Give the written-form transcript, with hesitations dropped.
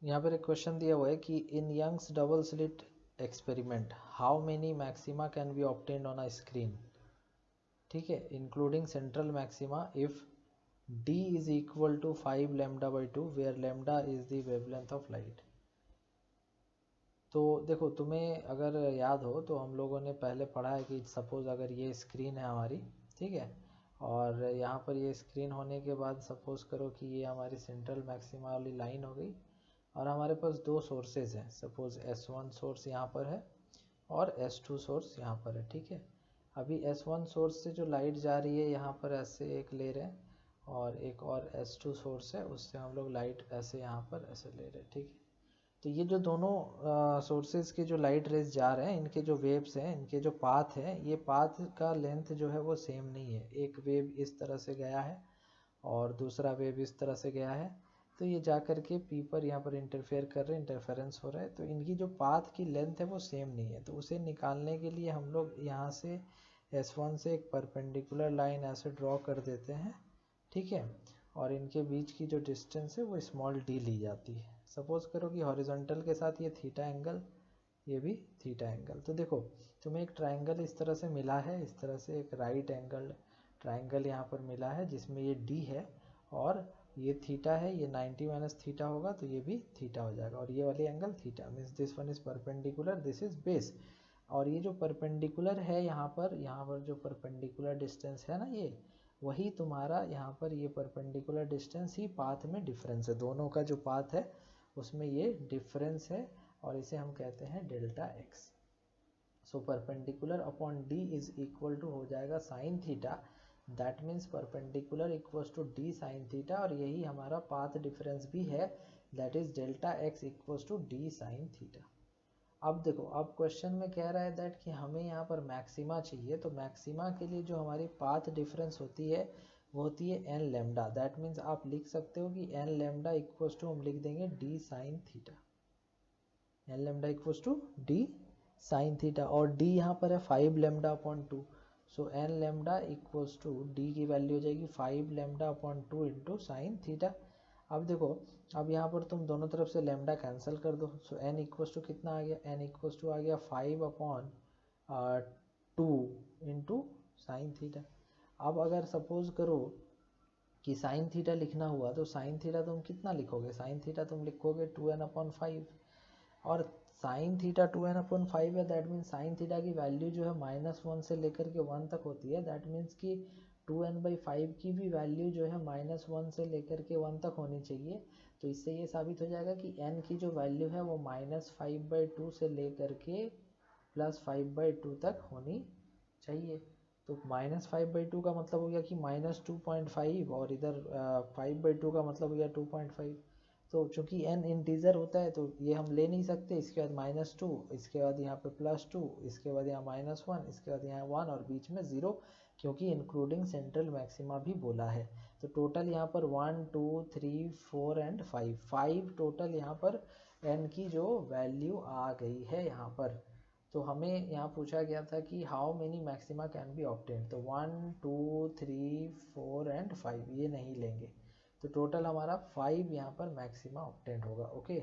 यहाँ पर एक क्वेश्चन दिया हुआ है कि in Young's double slit experiment how many maxima can be obtained on a screen, ठीक है, including central maxima if d is equal to 5 lambda by 2 where lambda is the wavelength of light. तो देखो, तुम्हें अगर याद हो तो हम लोगों ने पहले पढ़ा है कि सपोज़ अगर ये स्क्रीन है हमारी, ठीक है, और यहाँ पर ये स्क्रीन होने के बाद सपोज़ करो कि ये हमारी सेंट्रल मैक्सिमा वाली लाइन हो गई और हमारे पास दो सोर्सेज हैं, सपोज़ S1 सोर्स यहाँ पर है और S2 सोर्स यहाँ पर है, ठीक है। अभी S1 सोर्स से जो लाइट जा रही है यहाँ पर ऐसे एक ले रहे हैं और एक और S2 सोर्स है, उससे हम लोग लाइट ऐसे यहाँ पर ऐसे ले रहे हैं, ठीक है। तो ये जो दोनों सोर्सेज के जो लाइट रेज जा रहे हैं, इनके जो वेव्स हैं, इनके जो पाथ है, ये पाथ का लेंथ जो है वो सेम नहीं है। एक वेव इस तरह से गया है और दूसरा वेव इस तरह से गया है, तो ये जा कर के पी पर यहाँ पर इंटरफेयर कर रहे हैं, इंटरफेरेंस हो रहा है, तो इनकी जो पाथ की लेंथ है वो सेम नहीं है। तो उसे निकालने के लिए हम लोग यहाँ से S1 से एक परपेंडिकुलर लाइन ऐसे ड्रॉ कर देते हैं, ठीक है, और इनके बीच की जो डिस्टेंस है वो स्मॉल d ली जाती है। सपोज़ करो कि हॉरिजॉन्टल के साथ ये थीटा एंगल, ये भी थीटा एंगल। तो देखो, तुम्हें एक ट्रायंगल इस तरह से मिला है, इस तरह से एक राइट एंगल ट्रायंगल यहाँ पर मिला है जिसमें ये d है और ये थीटा है, ये 90 माइनस थीटा होगा तो ये भी थीटा हो जाएगा और ये वाली angle theta, means this one is perpendicular, this is base. और ये जो परपेंडिकुलर है यहाँ पर जो परपेंडिकुलर डिस्टेंस है ना, ये वही तुम्हारा यहाँ पर ये परपेंडिकुलर डिस्टेंस ही पाथ में डिफरेंस है, दोनों का जो पाथ है उसमें ये डिफरेंस है और इसे हम कहते हैं delta x. So perpendicular upon d is equal to हो जाएगा sine theta, that means perpendicular equals to d sine theta, और यही हमारा पाथ डिफरेंस भी है, that is delta x equals to d sine theta. अब देखो, अब क्वेश्चन में कह रहा है दैट कि हमें यहाँ पर मैक्सिमा चाहिए, तो मैक्सिमा के लिए जो हमारी पाथ डिफरेंस होती है वो होती है एन लेमडा, दैट मीन्स आप लिख सकते हो कि एन लेमडा इक्वल्स टू हम लिख देंगे d sine theta, n lambda equals to d sine theta, और डी यहाँ पर है 5 lambda upon 2, so n lambda equals to d की वैल्यू हो जाएगी 5 lambda upon 2 into sine theta. अब देखो, अब यहाँ पर तुम दोनों तरफ से लेमडा कैंसिल कर दो, सो एन इक्वल्स टू कितना आ गया, एन इक्वल्स टू आ गया 5 अपॉन 2 इंटू साइन थीटा। अब अगर सपोज करो कि साइन थीटा लिखना हुआ तो साइन थीटा तुम कितना लिखोगे, साइन थीटा तुम लिखोगे 2n अपॉन 5, और साइन थीटा 2n/5 है, दैट मीन्स साइन थीटा की वैल्यू जो है -1 से लेकर के 1 तक होती है, दैट मीन्स कि 2n/5 की भी वैल्यू जो है -1 से लेकर के 1 तक होनी चाहिए। तो इससे ये साबित हो जाएगा कि n की जो वैल्यू है वो -5/2 से लेकर के +5/2 तक होनी चाहिए। तो -5/2 का मतलब हो गया कि -2.5 और इधर 5/2 का मतलब हो गया 2.5। तो चूंकि n इंटीजर होता है तो ये हम ले नहीं सकते, इसके बाद -2, इसके बाद यहाँ पे +2, इसके बाद यहाँ -1, इसके बाद यहाँ 1 और बीच में 0, क्योंकि इंक्लूडिंग सेंट्रल मैक्सिमा भी बोला है। तो टोटल यहाँ पर 1 2 3 4 एंड 5 टोटल यहाँ पर n की जो वैल्यू आ गई है यहाँ पर। तो हमें यहाँ पूछा गया था कि how many maxima can be obtained, तो 1 2 3 4 एंड 5 ये नहीं लेंगे, तो टोटल हमारा 5 यहाँ पर मैक्सिमा ऑब्टेन्ड होगा। ओके।